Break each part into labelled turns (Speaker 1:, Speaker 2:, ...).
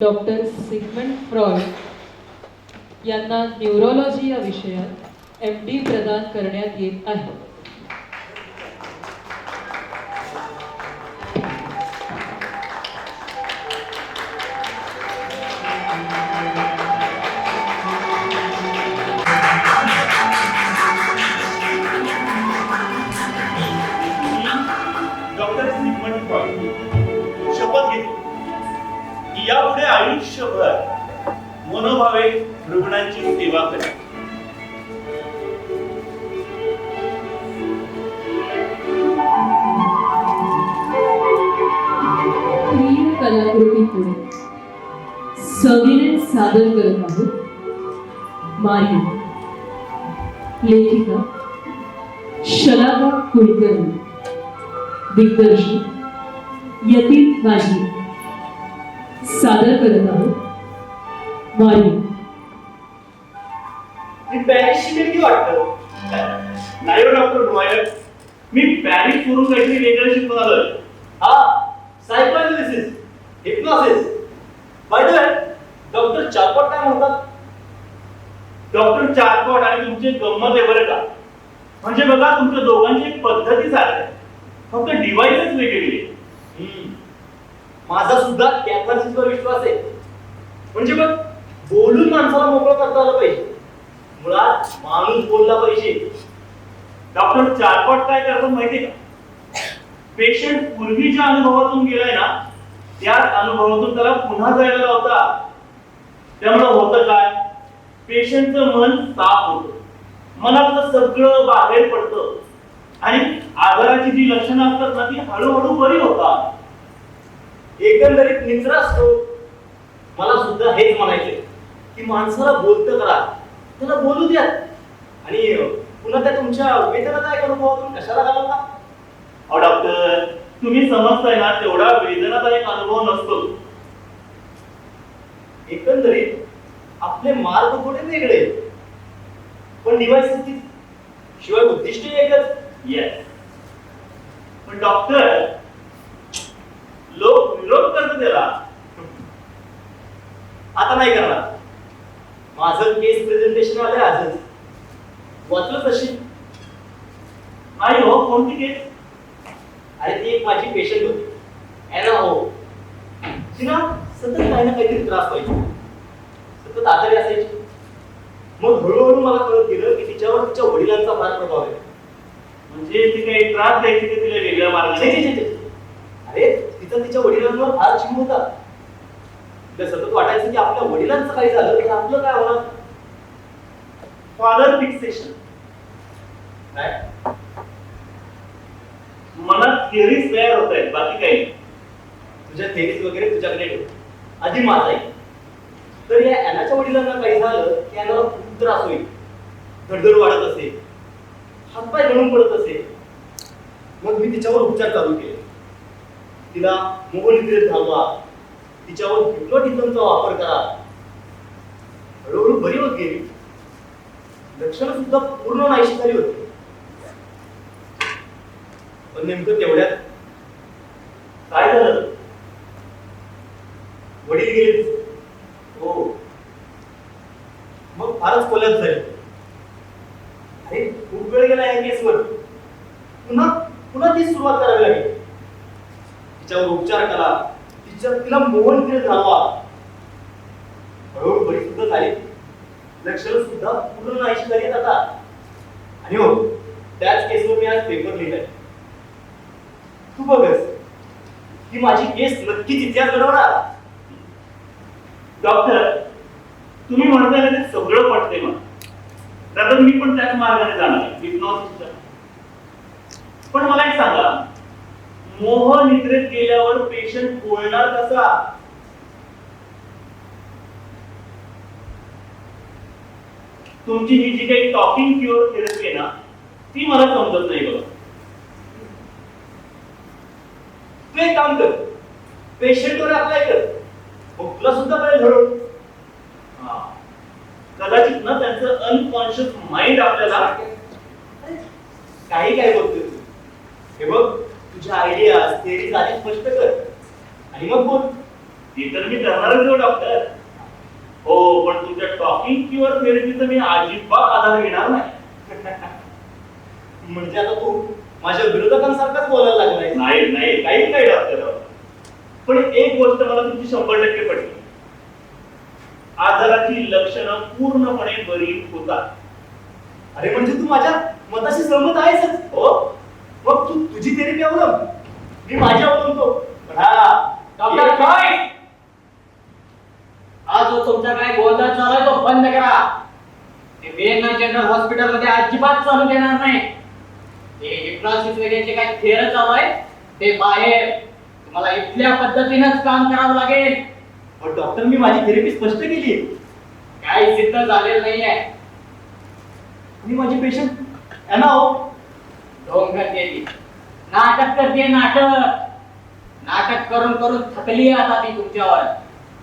Speaker 1: Doctor Sigmund Freud यांना neurology या विषयात MD प्रदान करण्यात येत आहे.
Speaker 2: डॉक्टर सिगमंड फ्रॉइड शपथ घेतो की यापुढे आयुष्यभर मनोभावे रुग्णांची सेवा करेल.
Speaker 1: प्रिय कलाकृती पुढे सविनय सादर करत आहोत मारिया. लेखिका शलाका कुलकर्णी. दिग्दर्शक यतीन गाजी. सादर करत आहोत मारिया.
Speaker 2: मी पॅरिसची देणगी वाटतं. नाही हो डॉक्टर ड्रॉयर, मी पॅरिस वरून काहीतरी वेगळं शिकून आलोय.
Speaker 3: Psychoanalysis, hypnosis. By the way, doctor Charcot काय म्हणतात?
Speaker 2: डॉक्टर चारपॉट आणि तुमचे गंमत आहे बरं का. म्हणजे बघा तुमच्या दोघांची पद्धती सारखी आहे, फक्त डिव्हाइसच वेगवेगळे.
Speaker 3: माझा सुद्धा कॅथार्सिसवर विश्वास आहे. म्हणजे बघ, बोलून माणसाला मोकळं करता आलं पाहिजे. मुळात माणूस बोलला पाहिजे.
Speaker 2: डॉक्टर चारपॉट काय करतात माहितीये का? पेशंट पूर्वीच्या अनुभवातून गेलाय ना, त्याच अनुभवातून त्याला पुन्हा जायला लावतात. त्यामुळे होतं काय, पेशंटचं मन साफ होतं, मनातलं सगळं बाहेर पडतं आणि आजाराची जी लक्षणं असतात ना ती हळूहळू बरी होतात.
Speaker 3: एकंदरीत निचरा असतो. मला सुद्धा हेच म्हणायचे की माणसाला बोलतं करा, त्याला बोलू द्या. आणि पुन्हा त्या तुमच्या वेदनादायक अनुभवातून कशाला घालवता?
Speaker 2: अहो डॉक्टर, तुम्ही समजताय ना, तेवढा वेदनादायक अनुभव नसतो.
Speaker 3: एकंदरीत आपले मार्ग थोडे वेगळे, पण डिव्हाइस शिवाय उद्दिष्ट एकच.
Speaker 2: येस, पण डॉक्टर लोक विरोध करतात त्याला.
Speaker 3: आता नाही करणार. माझं केस प्रेझेंटेशन आलंय आजच. वाचलं तशी?
Speaker 2: नाही हो, कोणती केस?
Speaker 3: अरे ती एक माझी पेशंट होती, ॲना हो. तिला सतत काही ना काहीतरी त्रास व्हायचा, सतत आजारी असायची. मग हळूहळू मला कळत गेलं की तिच्यावर तिच्या वडिलांचा फार प्रभाव आहे.
Speaker 2: म्हणजे ती काही त्रास द्यायची का तिला वेगळ्या मार्गाने?
Speaker 3: छे, छे, छे, छे. अरे तिचा तिच्या वडिलांवर फार जीव होता. तिला सतत वाटायचं की आपल्या वडिलांचं काही झालं तर आपलं काय होणार.
Speaker 2: Father fixation.
Speaker 3: काय?
Speaker 2: मनात थिअरीज तयार होत आहेत, बाकी काही नाही.
Speaker 3: तुझ्या थेरीज वगैरे तुझ्याकडे ठेव, आधी माझा आहे. तर या ॲनाच्या वडिलांना काही झालं की ॲनाला खूप त्रास होईल. धडधड वाढत असे, हातपाय गळून पडत असे. मग मी तिच्यावर उपचार चालू केले. तिला मोहनिद्रेत घालवा, तिच्यावर हिप्नोटिझमचा वापर करा. हळूहळू बरी होत गेली. लक्षणं सुद्धा पूर्ण नाहीशी झाली होती. पण नेमकं तेवढ्यात काय झालं? वडील गेले. हो. मग फारच कोल्यात झाली. अरे खूप वेळ गेला या केसवर. पुन्हा पुन्हा ती सुरुवात करावी लागेल. तिच्यावर उपचार करा, तिला मोहनिद्रेत घालवा. हळूहळू बरी सुद्धा झाली. लक्षणं सुद्धा पूर्ण नाहीशी झाली आता. आणि हो, त्याच केसवर मी आज पेपर लिहिलाय. तू बघस, ही माझी केस नक्कीच इतिहास घडवणार.
Speaker 2: डॉक्टर, तुम्ही म्हणताय ना ते सगळं पटते मला. दादा मी पण त्याच मार्गाने जाणार आहे, हिप्नॉसिसच्या. पण मला एक सांगा, मोह निद्रेत गेल्यावर पेशंट बोलणार कसा? तुमची ही जी काही टॉकिंग क्युअर थेरपी आहे ना, ती मला समजत नाही बघा.
Speaker 3: तू एक काम कर, पेशंटवर अप्लाय कर, मग तुला सुद्धा कळेल हळूहळू.
Speaker 2: कदाचित ना त्यांचं अनकॉन्शियस माइंड आपल्याला
Speaker 3: काही काय बोलतोय तू. हे बघ, तुझ्या आयडिया थेअरीज आधी स्पष्ट कर आणि मग बोल.
Speaker 2: ती तर मी करणारच हो डॉक्टर. हो, पण तुमच्या टॉकिंग क्युअर थेरपीचा मी अजिबात आधार घेणार नाही.
Speaker 3: म्हणजे आता तू माझ्या विरोधकांसारखाच बोलायला लागलाय.
Speaker 2: नाही नाही, काही काही डॉक्टर. पण एक गोष्ट मला तुमची 100% पटली. आजाराची लक्षणं पूर्णपणे बरी होतात.
Speaker 3: अरे म्हणजे तू माझ्या मताशी सहमत आहेसच.
Speaker 2: हो,
Speaker 3: मग तू तुझी थेरपी अवलंब, मी माझी अवलंबतो. पण हा
Speaker 4: डॉक्टर काय आज जो तुमचा काय गोंधळ चालू आहे तो बंद करा. ते वेलना जनरल हॉस्पिटल मध्ये अजिबात चालू देणार नाही. ते हिप्नॉसिस वगैरे जे काय थेअर चालू आहे ते बाहेर. तुम्हाला इथल्या पद्धतीनेच काम करावं लागेल.
Speaker 3: पण डॉक्टर मी माझी थेरपी स्पष्ट केली आहे.
Speaker 4: काही सिद्ध झालेलं नाहीये.
Speaker 3: मी माझी पेशंट यांना हो
Speaker 4: ढोंग करते ती. नाटक करते नाटक. नाटक करून करून थकली आहे आता ती तुमच्यावर.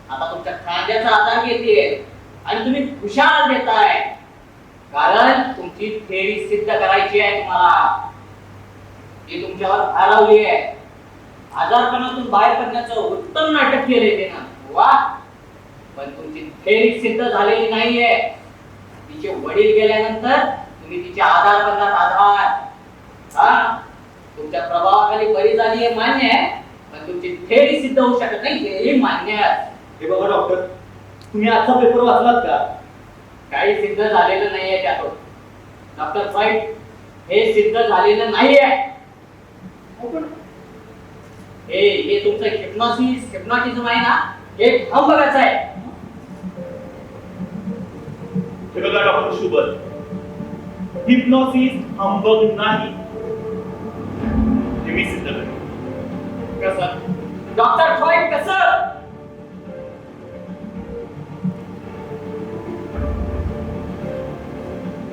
Speaker 4: आता तुमच्या खांद्याचा आधार घेते आणि तुम्ही खुशाल देताय. कारण तुमची थेरी सिद्ध करायची आहे तुम्हाला. ती तुमच्यावर हरवली आहे. आजारपणातून बाहेर पडण्याचं उत्तम नाटक केले ते ना. वा, पण तुमची थेरी सिद्ध झालेली नाहीये. तिचे वडील गेल्यानंतर तुम्ही तिच्या आधारपणात आधार. हा, तुमच्या प्रभावाखाली बरी झाली आहे मान्य आहे, पण तुमची थेरी सिद्ध होऊ शकत नाही हेही मान्य आहे.
Speaker 3: हे बघा डॉक्टर, तुम्ही आजचा पेपर वाचलात का?
Speaker 4: काही सिद्ध झालेलं नाहीये त्यातून. डॉक्टर साहेब, हे सिद्ध झालेलं नाहीये. हे तुमचं हिप्नॉटिझम आहे ना, हे थांब बघायचं आहे.
Speaker 2: हे बघा डॉक्टर शुभर, हिप्नॉसिस हंबग नाही, हे मी सिद्ध करेन.
Speaker 4: कसं डॉक्टर साहेब कसं?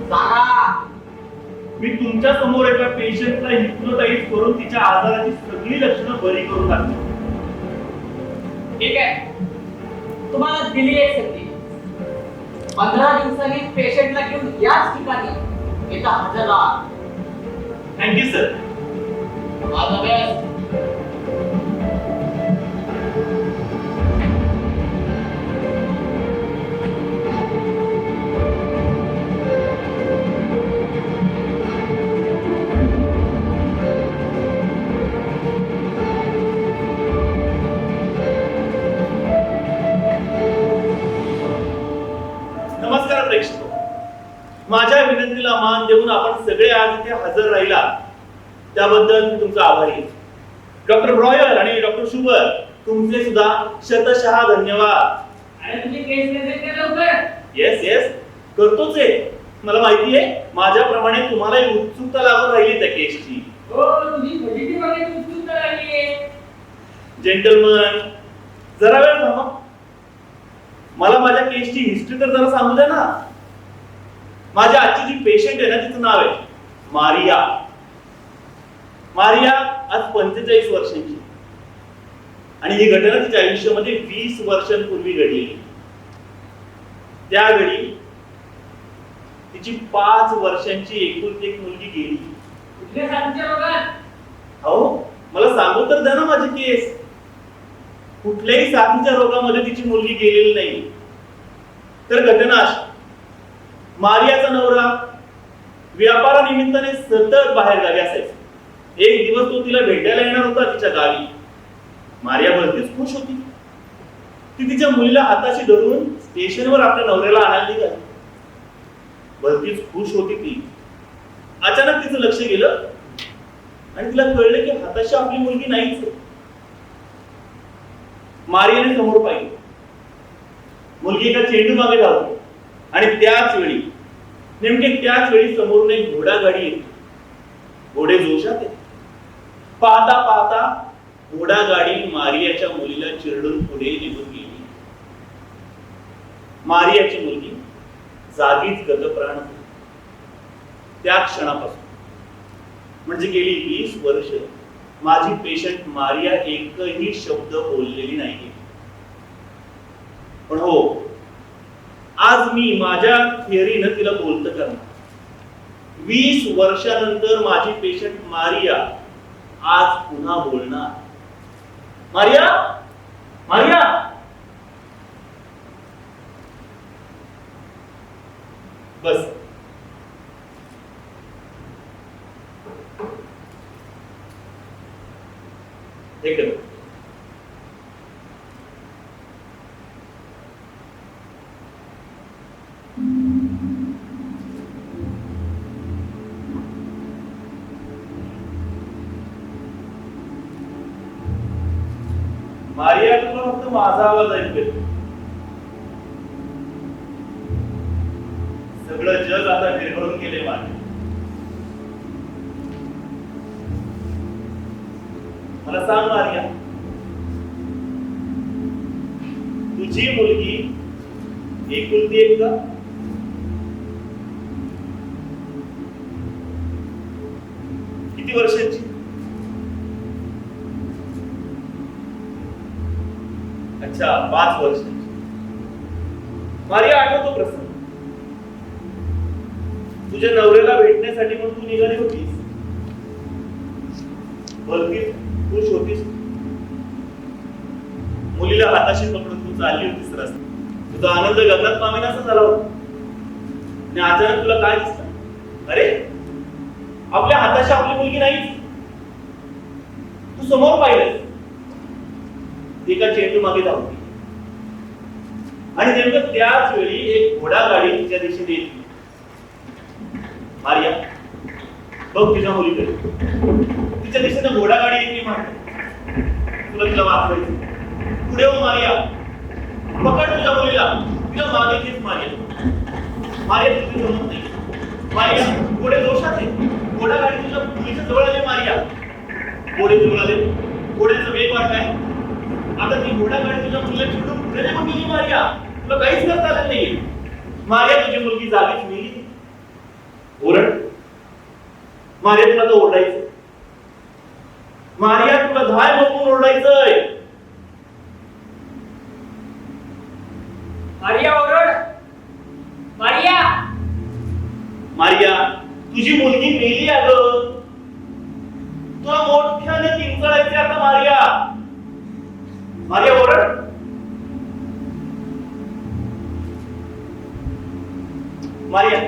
Speaker 4: सांगा.
Speaker 2: मी तुमच्या समोर एका पेशंटला हिप्नोटाइज करून तिच्या आजाराची सगळी लक्षणं बरी करून टाकतो.
Speaker 4: ठीक आहे, तुम्हाला दिली एक संधी. 15 दिवसांनी पेशंटला घेऊन याच ठिकाणी इथं हजर राहा.
Speaker 2: Thank you sir.
Speaker 4: All the best.
Speaker 2: नमस्कार प्रेक्षक, माझ्या विनंतीला मान देऊन आपण सगळे आज इथे हजर राहिला त्याबद्दल मी तुमचा आभारी आहे. डॉक्टर ब्रॉयर आणि डॉक्टर शुबर, तुमचे सुद्धा शतशः धन्यवाद.
Speaker 4: आणि तुम्ही केस केले लवकर.
Speaker 2: येस येस, करतोच आहे. मला माहिती आहे, माझ्याप्रमाणे तुम्हालाही उत्सुकता लागून राहिली त्या केसची.
Speaker 4: हो, तुम्ही पॉझिटिव्ह बघायची उत्सुकता लागली आहे.
Speaker 2: जेंटलमन, जरा वेळ थांबा. मला माझ्या केसची हिस्ट्री तर जरा सांगू द्या ना. माझ्या आजची जी पेशंट आहे ना, तिचं नाव आहे मारिया. मारिया आज 45 वर्षांची आणि ही घटना तिच्या आयुष्यामध्ये 20 वर्षांपूर्वी घडलेली. त्या घडी तिची 5 वर्षांची एकुलती एक मुलगी गेली.
Speaker 4: कुठल्या साथीच्या रोगात?
Speaker 2: अहो, मला सांगू तर द्या ना माझी केस. कुठल्याही साथीच्या रोगामध्ये तिची मुलगी गेलेली नाही. तर घटना अशी, मारियाचा नवरा व्यापारानिमित्ताने सतत बाहेर गावी असायचा. एक दिवस तो तिला भेटायला येणार होता तिच्या गावी. मारिया भलतीच खुश होती. ती तिच्या मुलीला हाताशी धरून स्टेशनवर आपल्या नवऱ्याला आणायला निघाली. भलतीच खुश होती ती. अचानक तिचं लक्ष गेलं आणि तिला कळलं की हाताशी आपली मुलगी नाहीच. मारियाने समोर पाहिलं. मुलगी एका चेंडू मागे धावते आणि त्याच वेळी, नेमके त्याच वेळी समोरून एक घोडा गाडी येते. घोडे जोशात येते. पाहता पाहता घोडा गाडी मारियाच्या मुलीला चिरडून पुढे निघून गेली. मारियाची मुलगी जागीच गतप्राण झाली. त्या क्षणापासून म्हणजे गेली 20 वर्ष माझी पेशंट मारिया एकही शब्द बोललेली नाही. पण हो, आज मी माझ्या थिअरीनं तिला बोलतं करणार. 20 वर्षानंतर माझी पेशंट मारिया आज पुन्हा बोलणार. मारिया, मारिया, बस. हे कर. मारिया, तुला फक्त माझा आवाज ऐकू येतो. सगळं जग आता विरघळून गेले मारिया. मला सांग मारिया, तुझी मुलगी एकुलती एक का? किती वर्षांची? अच्छा, 5 वर्षांची. मारिया, आठवतो प्रसंग. तुझ्या नवऱ्याला भेटण्यासाठी म्हणून तू निघाली होतीस. भलतीच खुश होतीस. मुलीला हाताशी पकडून तू चालली होतीस रस्त्यात. तुझा आनंद गगनात मावेनासा झाला होता. आणि अचानक तुला काय दिसतं? अरे, आपल्या हाताशी आपली मुलगी नाही. तू समोर पाहिलंस, एका चेंडू मागे धावते आणि नेमकं त्याच वेळी एक घोडागाडी तिच्या दिशेने येते. मारिया, बघ तुझ्या मुलीकडे. तिच्या दिशेने घोडागाडी येते. म्हणते तुला तिला वाचवायचं. पुढे हो मारिया, पकड तुझ्या मुलीला. तिला मागे घेत. मारिया, मारिया तुझी जमत नाही. मारिया, घोडे दोषात आहे. घोडागाडी तुझ्या मुलीच्या जवळ आली. मारिया, घोडे जवळ आले. घोड्याचा वेग वाढलाय. आता ती घोडागाडी तुझ्या मुलीला चिडून पुढे निघून गेली. मारिया, तुला काहीच करता आलं नाही. मारिया, तुझी मुलगी जागीच मेली. ओरड. मारिया, तुला तर ओरडायचं. मारिया, तुला धाय बघून ओरडायचंय.
Speaker 4: मारिया, ओरड. मारिया,
Speaker 2: मारिया, तुझी मुलगी मेली. अगं, तुला मोठ्याने किंचाळायचे आता. Maria, Maria, ओरड. मारिया,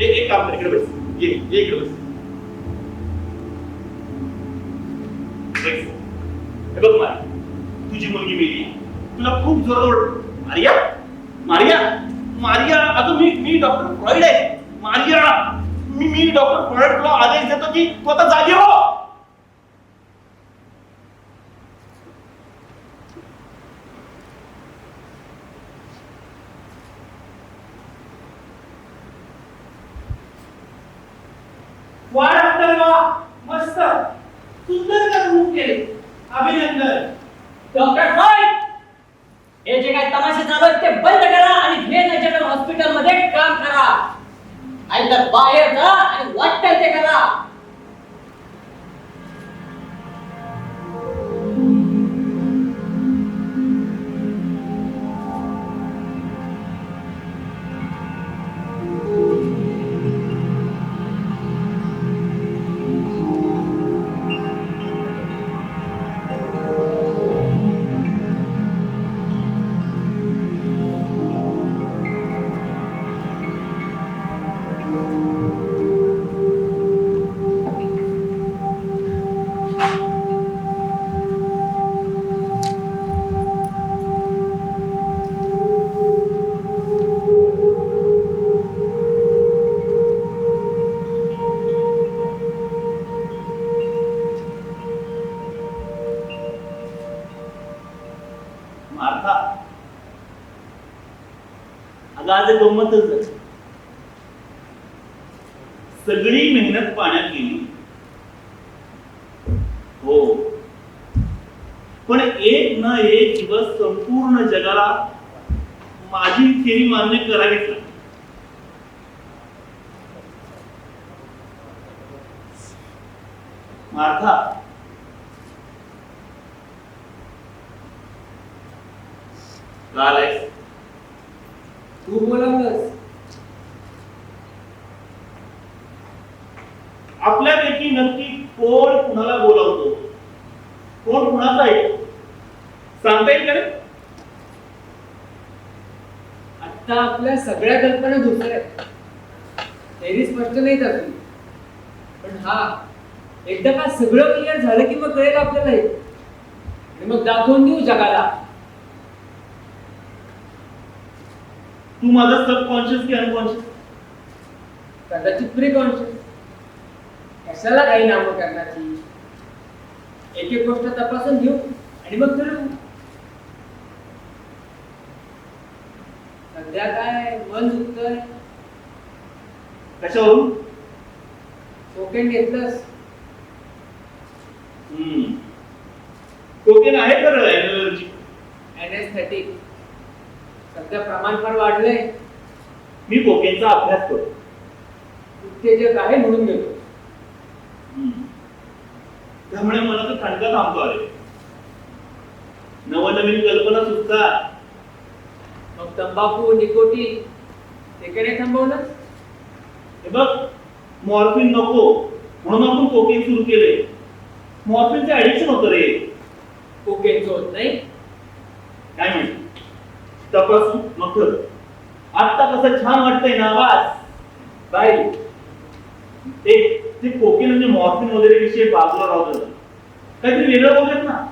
Speaker 2: एक काम कर, इकडे बस. ये इकडे बस. हे बघ मारिया, तुझी मुलगी मेली. तुला खूप जोरात ओरड. मारिया, मारिया, मारिया, अगं मी डॉक्टर फ्रॉइड आहे. मारिया, मी डॉक्टर फ्रॉइड तुला आदेश देतो की तू आता जागी हो.
Speaker 5: वा डॉक्टर, वा, मस्त, सुंदर करमणूक केली. अभिनंदन.
Speaker 4: डॉक्टर फ्रॉइड, हे जे काय तमाशे चालू आहेत ते बंद करा आणि हे नॅचरल हॉस्पिटल मध्ये काम करा. नाहीतर बाहेर जा आणि वाटतं ते करा.
Speaker 2: मार्था, अगं आज गंमतच झाली. सगळी मेहनत पाण्यात गेली. हो, पण एक ना एक दिवस संपूर्ण जगाला माझी थेरी मान्य करावीच लागली. मार्था, का आलायस?
Speaker 5: तू बोलावलंस.
Speaker 2: आपल्यापैकी नक्की कोण कुणाला बोलावतो? कोण कुणाचा आहे सांगता येईल का रे?
Speaker 5: आता आपल्या सगळ्या कल्पना दुसऱ्या आहेत. थेरी स्पष्ट नाही तसली, पण हा एकदा का सगळं क्लिअर झालं की मग कळेल आपल्याला हे. आणि मग दाखवून देऊ जगाला.
Speaker 2: तू माझा सबकॉन्शियस की अनकॉन्शियस?
Speaker 5: कदाचित प्री कॉन्शियस. कशाला काही नामं करण्याची. एक एक गोष्ट तपासून घेऊ आणि मग ठरवू. सध्या काय मन दुखतंय.
Speaker 2: कशावरून?
Speaker 5: कोकेन घेतलंस?
Speaker 2: कोकेन आहे खरं एनर्जी.
Speaker 5: एनेस्थेटिक. सध्या प्रमाण फार वाढलंय.
Speaker 2: मी कोकेनचा अभ्यास करतो.
Speaker 5: उत्तेजक आहे म्हणून घेतो.
Speaker 2: त्यामुळे मला तर थंडका थांबतो आले. नवनवीन कल्पना सुचतात.
Speaker 5: मग तंबाखू निकोटीन ते काय थांबवलं?
Speaker 2: हे बघ, मॉर्फिन नको म्हणून आपण कोकेन सुरू केले. मॉर्फिनचं ऍडिक्शन होतं रे.
Speaker 5: कोकेनचं होत नाही.
Speaker 2: काय माहिती, तपासून मग ठरव. आता कसं छान वाटतंय ना वास. बाई ते कोकेन म्हणजे मॉर्फिन वगैरे विषय बाजूला राहतो. काहीतरी वेगळं बोलत ना.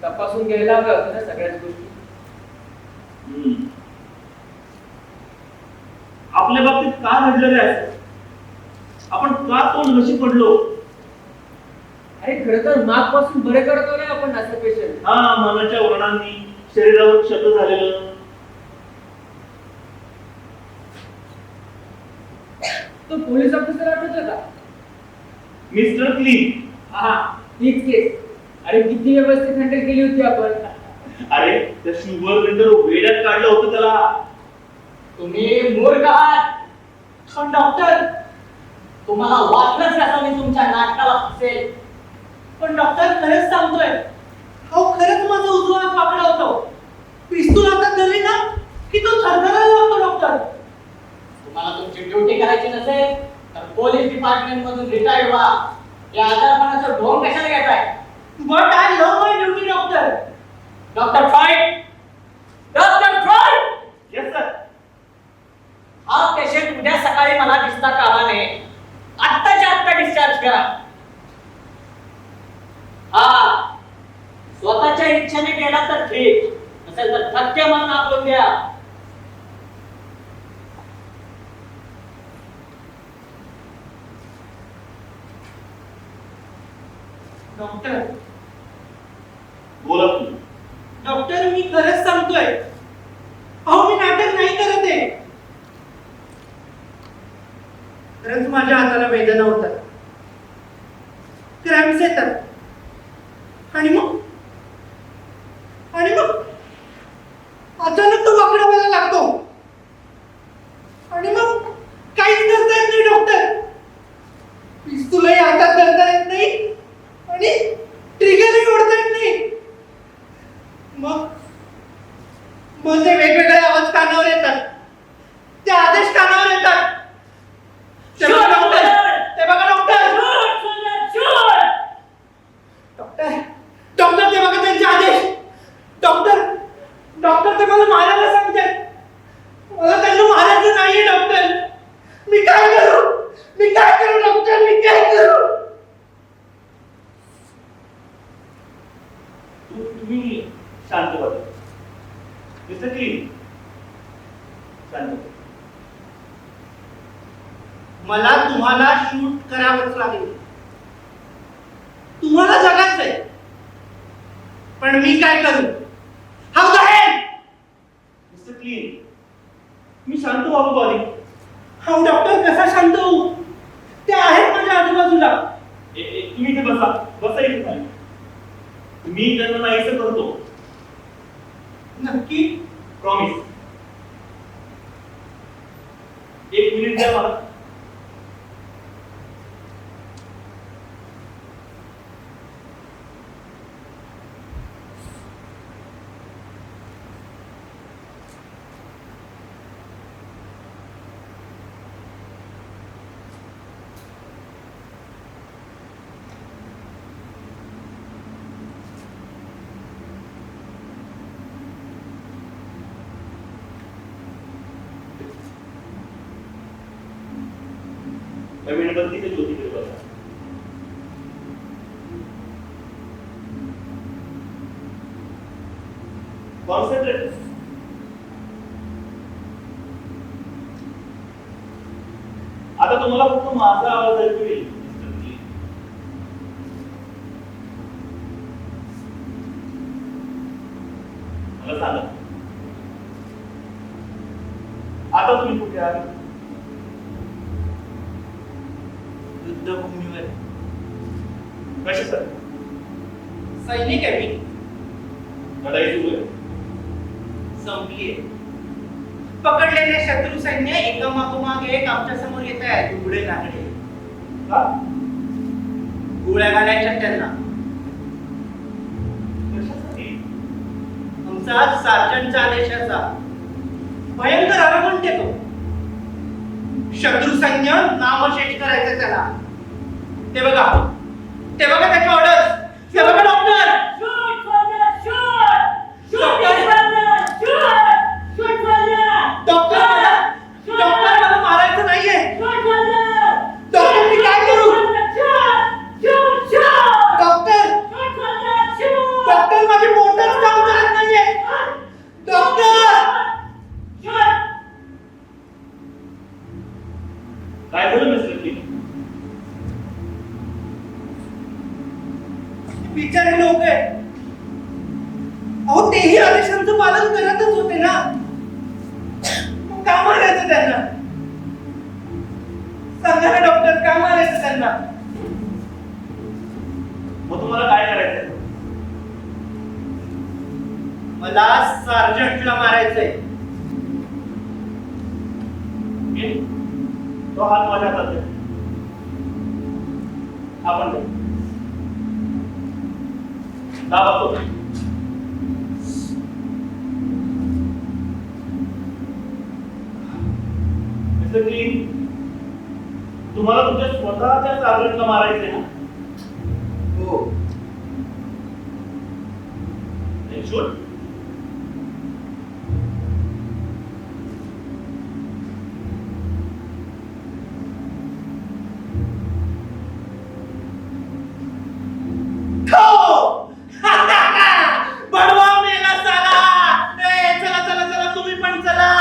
Speaker 5: तपासून घ्यायला हव्या होत्या ना सगळ्याच गोष्टी.
Speaker 2: आपल्या बाबतीत काय घडलेलं आहे? आपण का तोंड घशी पडलो?
Speaker 5: अरे खरं तर माग पासून बरे करतो ना आपण असं पेशंट.
Speaker 2: हा, मनाच्या वर्णांनी शरीरावर क्षत झालेलं.
Speaker 5: तो पोलीस ऑफिसर आठवतो का?
Speaker 2: Mister clean.
Speaker 5: हा, तीच केस. अरे किती व्यवस्थित हँडल केली होती आपण.
Speaker 2: अरे त्या शुगर वेंडर वेड्यात काढलं होतं त्याला.
Speaker 4: तुम्ही मूर्ख आहात. पण डॉक्टर, तुम्हाला वाटलंच कसं मी तुमच्या नाटकाला फसेल?
Speaker 5: पण डॉक्टर खरंच सांगतोय. हो, खरंच माझा उजवा हात वाकडा होतो. पिस्तूल हातात धरली ना की तो थरथरायला लागतो डॉक्टर.
Speaker 4: तुम्हाला तुमची ड्युटी करायची नसेल तर पोलीस डिपार्टमेंट मधून रिटायर्ड व्हा. या आजारपणाचं ढोंग कशाला घेताय?
Speaker 5: But I love my duty doctor.
Speaker 4: Doctor Freud, doctor Freud,
Speaker 2: yes sir.
Speaker 4: हा पेशंट उद्या सकाळी मला दिसता कामा नये. आत्ताच्या आत्ता डिस्चार्ज करा. हा, स्वतःच्या इच्छेने गेला तर ठीक, नसेल तर धक्के मारून आपलं द्या.
Speaker 5: डॉक्टर,
Speaker 2: बोला तुम्ही.
Speaker 5: डॉक्टर मी खरंच सांगतोय. अहो मी नाटक नाही करत आहे. खरंच माझ्या हाताला वेदना होतात. क्रॅम्प्स येतात. आणि मग अचानक तो वाकडा व्हायला लागतो. आणि मग काहीच करता येत नाही डॉक्टर. पिस्तूलही हातात धरता येत नाही आणि ट्रिगरही ओढता येत नाही. मग ते वेगवेगळे आवाज कानावर येतात. ते आदेश कानावर येतात. ते बघा डॉक्टर, ते बघा डॉक्टर, डॉक्टर ते बघा त्यांचे आदेश. डॉक्टर ते मला मारायला सांगतात. मला त्यांना मारायचं नाहीये डॉक्टर. मी काय करू डॉक्टर, मी काय करू?
Speaker 2: तुम्ही शांत बघा. मिस्टर क्लीन, शांत बघा.
Speaker 5: मला तुम्हाला शूट करावंच लागेल. तुम्हाला जगायचंय. पण मी काय करू? How the hell?
Speaker 2: Mister clean, मी शांत व्हावं बारी.
Speaker 5: हाऊ डॉक्टर, कसा शांत होऊ? ते आहेत माझ्या आजूबाजूला.
Speaker 2: तुम्ही इथे बसा इथे खाली. मी त्यांना नाहीसं करतो.
Speaker 5: नक्की?
Speaker 2: प्रॉमिस. 1 मिनिट द्या मला. त्या मेणबत्तीच्या ज्योतीकडे बघा. कॉन्सन्ट्रेट. आता तुम्हाला फक्त माझा आवाज ऐकू येईल. मला सांगा, आता तुम्ही कुठे आहात?
Speaker 3: युद्धभूमीवर
Speaker 2: कशासाठी?
Speaker 3: सैनिक आहे मी.
Speaker 2: लढाई सुरू आहे.
Speaker 3: संपलीये. पकडलेले शत्रू सैन्य एका मागोमाग एक आमच्या समोर येत आहे. उघडे नागडे.
Speaker 2: का?
Speaker 3: गोळ्या घालायच्या त्यांना.
Speaker 2: कशासाठी?
Speaker 3: आमचा सार्जंटच्या आदेशाचा भयंकर आरगुण येतो. शत्रू सैन्य नामशेष करायचं त्याला. ते बघा त्याचे ऑर्डर. ते बघा डॉक्टर. डॉक्टर मला मारायचं नाहीये. डॉक्टर मी काय करू? डॉक्टर माझी मोटरच काम करत नाहीये. डॉक्टर
Speaker 2: काय झालं मिस्टर किंग?
Speaker 3: बिचारे लोक आहेत. अहो तेही आदेशांचं पालन करतच होते ना. मग का मारायचं त्यांना? सांगा ना डॉक्टर, का मारायचं त्यांना?
Speaker 2: मग तुम्हाला काय करायचंय?
Speaker 3: मला सार्जंटला मारायचंय.
Speaker 2: ओके? तो हात माझ्या हातात आहे. आपण जाऊ. दाबा तो. मिस्टर क्लीन, तुम्हाला तुमच्या स्वतःच्या सार्जंटला मारायचंय ना?
Speaker 3: हो.
Speaker 2: Then shoot.
Speaker 3: बडवा मेला साला. चला चला चला तुम्ही पण चला.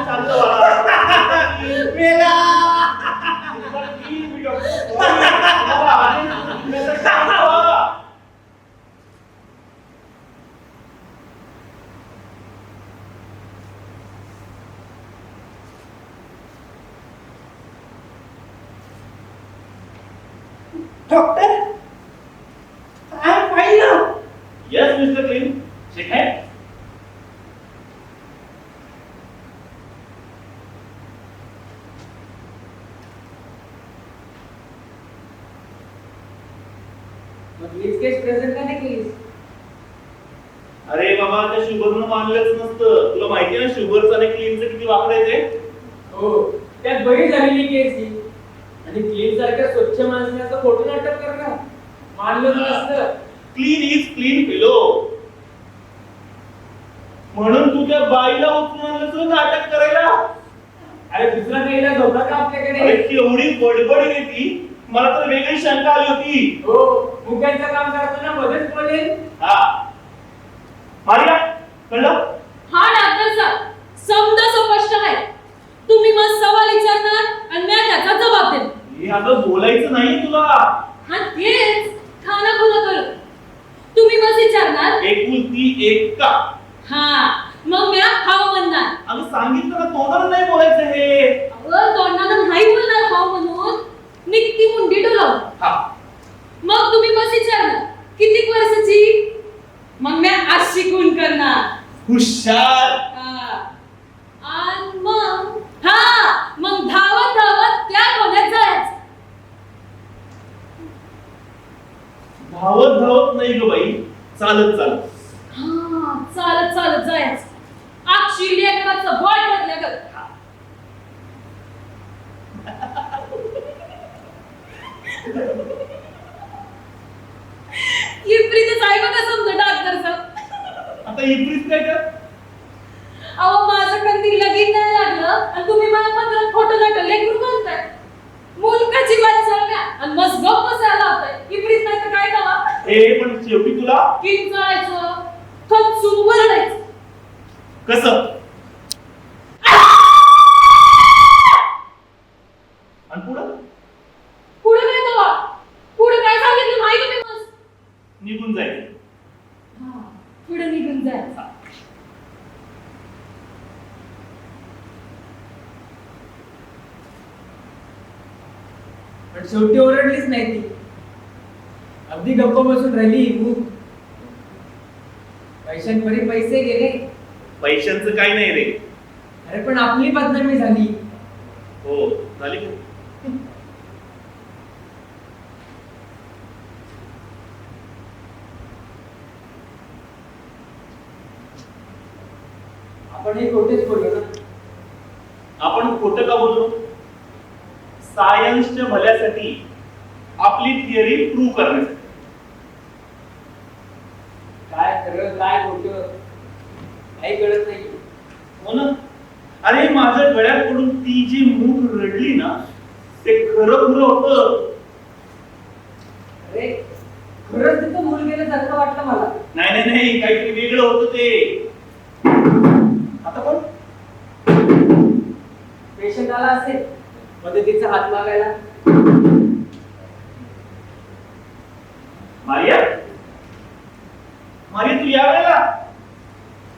Speaker 2: शांत व्हा.
Speaker 3: मेला. Doctor I am fine now.
Speaker 2: Yes, Mr. Clean. Shake hand.
Speaker 4: Present का नाही केलीस?
Speaker 2: अरे बाबा, त्या शुगरनं मानलंच नसतं. तुला माहिती ना शुगरचं आणि क्लीनचं किती वाकडं आहे ते?
Speaker 6: हो, त्यात बरी झालेली केस ही. आणि क्लीन सारख्या स्वच्छ माणसाचं खोटं नाटक करणार मानलं नसतं.
Speaker 2: क्लीन इज क्लीन पिलो. म्हणून तू त्या बाईला उचलून आणलं तुला नाटक करायला?
Speaker 6: अरे दुसरा काही धोका का आपल्याकडे?
Speaker 2: अरे केवढी बडबडी आहे ती. मला तर वेगळी शंका आली होती.
Speaker 6: हो, मुख्यांचं काम करताना मध्येच बोलेल.
Speaker 2: हा मारिया, कळलं?
Speaker 1: हा डॉक्टर साहेब, समजा स्पष्ट आहे. तुम्ही मग सवाल विचारणार आणि मी त्याचा जबाब देईन.
Speaker 2: हे आता बोलायचं नाही तुला.
Speaker 1: हा तेच खानाखुना करू. तुम्ही मग विचारणार.
Speaker 2: एकुलती एक का?
Speaker 1: हा मग मी हाव म्हणणार.
Speaker 2: अगं सांगितलं ना, तोंडाला नाही बोलायचं हे.
Speaker 1: अगं तोंडानं नाही बोलणार हाव म्हणून. निक्की मुंडी डोलाव.
Speaker 2: हा
Speaker 1: मग तुम्ही मग विचारणार किती वर्षाची? मग मी आज शिकून करणार.
Speaker 2: हुशार.
Speaker 1: आणि मग धावत धावत त्या कोण्यात जायचं.
Speaker 2: धावत धावत नाही ग बाई, चालत चालत.
Speaker 1: चालत चालत जायचं. अक्षी लेकराचं बळ ठरल्या ग. इप्रीतच आहे बघा समजा डॉक्टर साहेब.
Speaker 2: आता इप्रीत काय कर?
Speaker 1: अहो माझं कधी लगीन नाही लागलं आणि तुम्ही मला पत्रात खोटं नाटक लेकरू घालताय. मुलकाची वाट चालल्या आणि मग गप्प बसायला होतंय इकडीच नाही तर काय करा
Speaker 2: हे पण शेवटी तुला
Speaker 1: किंचाळायचं खचून वरडायचं
Speaker 2: कसं आणि पुढं
Speaker 1: पुढे काय तेव्हा पुढे काय सांगितलं माहिती तुम्ही मग
Speaker 2: निघून जायचं
Speaker 1: पुढे निघून जायचं
Speaker 6: पण शेवटी ओरडलीच नाही ती अगदी गप्प बसून राहिली खूप पैशांपरी पैसे गेले
Speaker 2: पैशांचं काही नाही रे
Speaker 6: अरे पण आपली बदनामी झाली
Speaker 2: हो झाली का?
Speaker 6: आपण हे खोटेच बोललो ना
Speaker 2: आपण खोटं का बोललो सायन्सच्या भल्यासाठी आपली थिअरी प्रूव्ह करण्यासाठी
Speaker 6: काय खरं काय खोटं काही कळत नाही
Speaker 2: हो ना अरे माझ्या गळ्यात पडून ती जी मूग रडली ना ते खरं खरं होतं
Speaker 6: अरे खरंच तिथं मूल गेल्यासारखं वाटलं मला
Speaker 2: नाही नाही नाही काहीतरी वेगळं होतं ते आता पण
Speaker 6: पेशंट आला असेल मदतीचा हात मागायला
Speaker 2: मारिया मारिया तू यावेळेला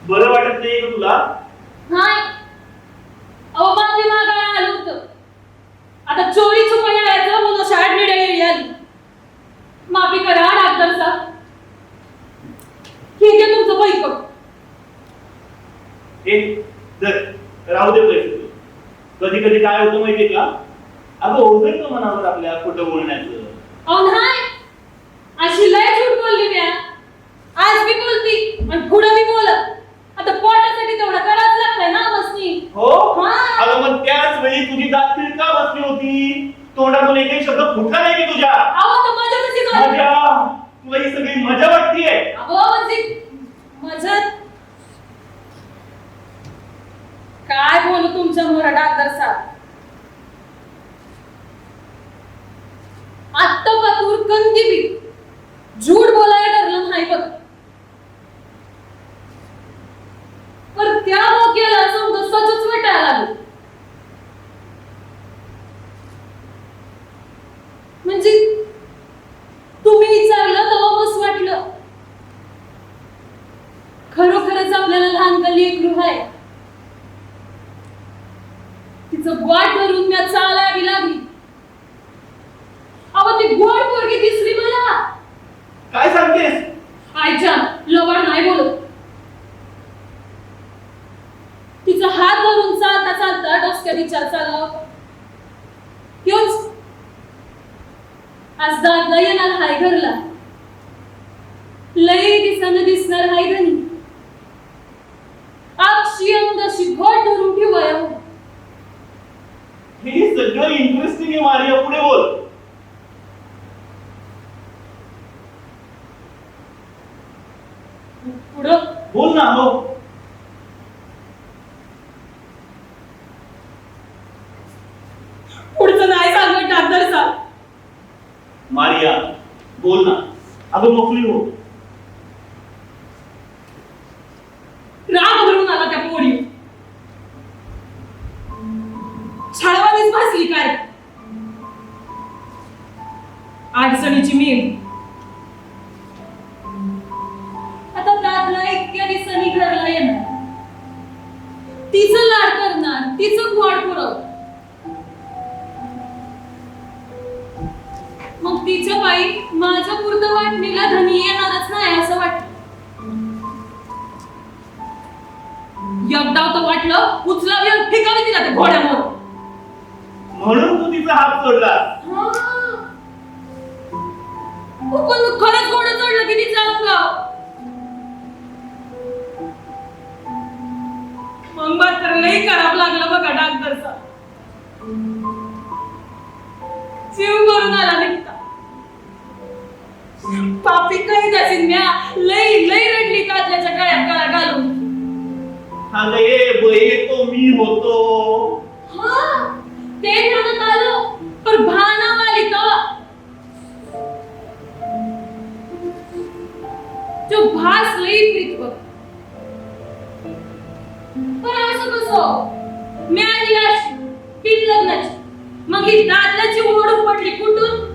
Speaker 2: बरं वाटत नाही का तुला
Speaker 1: नाही अहो माफी मागायला आलं होतं आता चोरी छुपा यायचं म्हणून शाळेत निघालेली आली माफी करा डॉक्टर साहेब ठीक आहे तुमचं पैक
Speaker 2: ए जर राहू दे पैसे कधी कधी काय होतं माहितीये का अगं ओझं का मनावर आपल्या खोटं बोलण्याचं
Speaker 1: अहो नाही अशी लय झूट बोलली मी आज मी बोलती आणि पुढे मी बोलत आता पोटासाठी तेवढा करावंच लागतंय ना बसनी
Speaker 2: हो
Speaker 1: हा.
Speaker 2: अगं मग त्याच वेळी तुझी दात का बसली होती तोंडातून एकही शब्द फुटला नाही की तुझ्या
Speaker 1: अहो तर मजा कशी झाली
Speaker 2: मजा तुला ही सगळी मजा वाटतीये
Speaker 1: अहो म्हणजे मजा काय बोलू तुमच्या मोरा डॉक्टर साहेब आत्ता पातूर कंदी बी झूठ बोलायला डरलं नाही बघ पर त्या मोक्याला समजा सचच वाटायला लागलं म्हणजे तुम्ही विचारलं तेव्हा मस्त वाटलं खरोखरच आपल्याला लहान गल्ली एक गृह आहे तिचं वाट धरून मी चालावी लागली अहो ती गोड पोरगी दिसली मला
Speaker 2: काय सांगतेस
Speaker 1: आईच्या लवड नाही बोलत तिचा हात धरून चालता चालता डोसक्यात विचार चालला होता ह्योच आज दादा येणार हाय घरला लई दिसानं दिसणार हाय घरी अक्षी अंगाशी घोट धरून ठेवाया हो
Speaker 2: हे सगळं इंटरेस्टिंग आहे मारिया पुढे बोल
Speaker 1: पुढं
Speaker 2: बोल ना हो
Speaker 1: पुढचं नाही सांगत डॉक्टर साहेब
Speaker 2: मारिया बोल ना अगं मोकळी हो
Speaker 1: राग भरून आला त्या पोरी छळवानीच भासली काय अडचणीची मीठ आता दादला इतक्या दिवसांनी घरला येणार तिचं लाड करणार तिचं गोड पुरव मग तिच्या बाई माझ्या पुरतं वाटणीला धनी येणारच नाही असं वाटत एकदा तर वाटलं उचलावी आणि ठिकाणी तिला त्या घोड्यावर
Speaker 2: म्हणून तू तिचा हात सोडला
Speaker 1: पण खरंच घोडं चढलं की तिचा अंगाव मग मात्र लई खराब लागलं बघा डॉक्टरचा जीव भरून आला निघता पापी काही त्याची म्या लई लई रडली कातल्याच्या गळ्यात गळा घालून
Speaker 2: अगं ये बये तो मी होतो
Speaker 1: हा ते म्हणत आलो पर तो भास लई प्रीत बघ. पण असं कसं मी आली अशी बिन लग्नाची, मग ही दादल्याची ओढ पडली कुठून?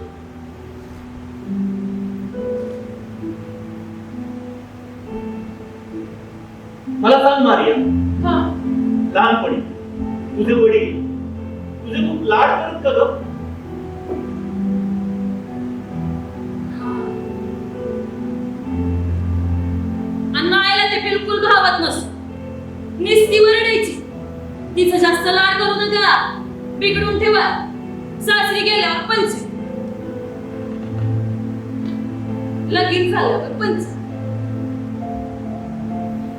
Speaker 2: मला सांग मारिया,
Speaker 1: हा,
Speaker 2: लहानपणी तुझे वडील तुझे खूप लाड करत का ग?
Speaker 1: आणि मायला ते बिलकुल घावत नसत. निस्ती वरडायची, तिचं जास्त लाड करू नका, बिघडून ठेवा, सासरी गेल्यावर पंच, लगीन झाल्यावर पंच.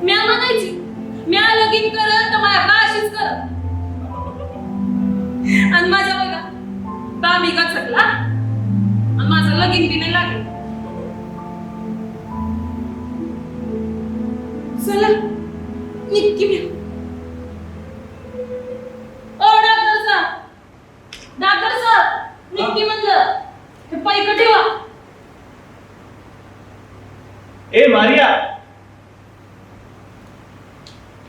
Speaker 1: म्या म्हणायची म्या लगीन करत तर माझ्या बाशीच करत. आणि माझ्या बघा बामी का चकला आणि माझं लगीन बी नाही लागलं. चला निक्की मी. ओ डॉक्टर साहेब, डॉक्टर साहेब, निक्की म्हणलं ते पैक ठेवा.
Speaker 2: ए मारिया,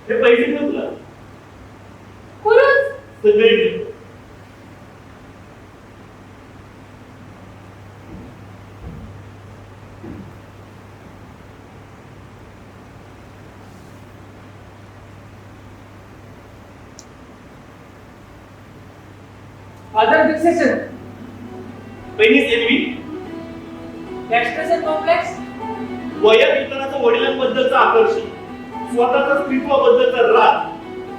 Speaker 2: हे पैसे ठेव तुला
Speaker 1: खरंच?
Speaker 2: सगळे ठेव.
Speaker 6: Other fixation,
Speaker 2: penis envy,
Speaker 6: expression complex,
Speaker 2: वयात इतरांचं वडिलांबद्दलचं आकर्षण, स्वतःच्या स्त्रीत्वाबद्दलचा राग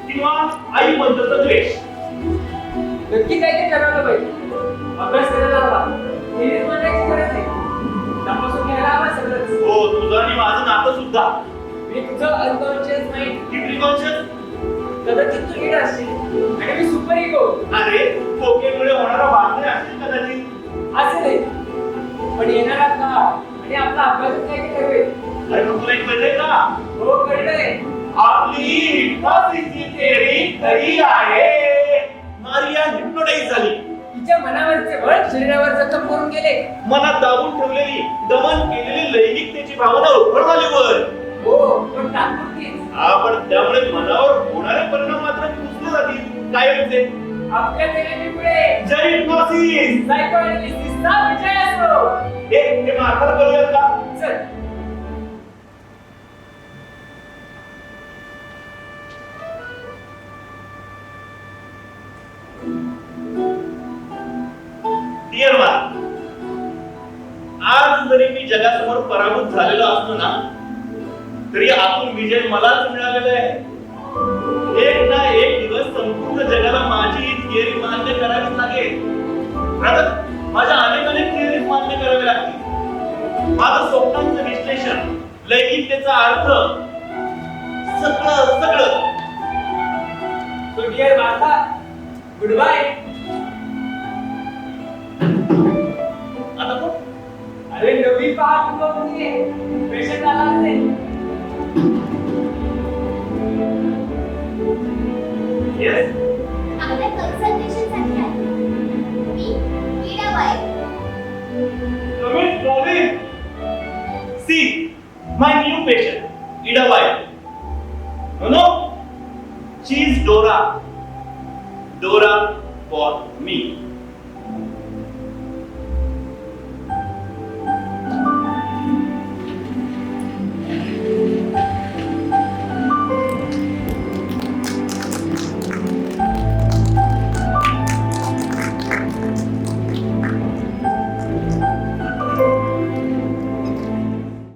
Speaker 2: किंवा आईबद्दलचा द्वेष.
Speaker 6: नक्की काय ते ठरवलं पाहिजे. अभ्यास करायला हवा, सिरीज बनायची गरज आहे. तपासून घ्यायला हवा सगळंच.
Speaker 2: हो, तुझं आणि माझं नातं सुद्धा.
Speaker 6: मी तुझं अनकॉन्शियस माइंड,
Speaker 2: की प्रिकॉन्शियस?
Speaker 6: कदाचित तू लीड असशील आणि मी सुपर इगो
Speaker 2: अरे कोकेमुळे होणारा बांधणे असेल कदाचित.
Speaker 6: असे नाही. पण येणारा काळ आणि आपला अभ्यास काय ते ठरवेल.
Speaker 2: अरे मग तुला एक कळलंय का?
Speaker 6: हो कळलंय.
Speaker 2: आपली हिप्नॉसिसची थेअरी खरी आहे. मारिया हिप्नोटाईज झाली.
Speaker 6: तिच्या मनावरचे बळ शरीरावर जखम करून गेले.
Speaker 2: मनात दाबून ठेवलेली, दमन केलेली लैंगिकतेची भावना उघड झाली वर.
Speaker 6: हो पण तात्पुरतीच.
Speaker 2: पण त्यामुळे मनावर होणारे परिणाम मात्र पुसले जातील. काय होते?
Speaker 6: आपल्या थेरपीमुळे
Speaker 2: जय हिप्नॉसिस.
Speaker 6: सायकोअनालिसिसचा विजय असतो.
Speaker 2: हे मार्कर करूयात का?
Speaker 6: चल.
Speaker 2: डिअर मार्क, आज जरी मी जगासमोर पराभूत झालेलो असतो ना, तरी आतून विजय मलाच मिळालेला आहे. एक ना एक दिवस संपूर्ण जगाला माझी ही थिअरी मान्य करावीच लागेल. ब्रदर, माझ्या अनेक थिअरी मान्य करावे लागतील. माझं स्वप्नांचं विश्लेषण, लैंगिकतेचा अर्थ, सगळं.
Speaker 6: So dear माता, गुड बाय.
Speaker 2: आता कोण?
Speaker 6: अरे नवी पाहत म्हणजे पेशंट आला असेल.
Speaker 2: येस.
Speaker 7: आपल्या कन्सल्टेशनसाठी आहे. मी मीरा बाई.
Speaker 2: Robin. See, my new patient, Ida White. No, she is Dora. Dora for me.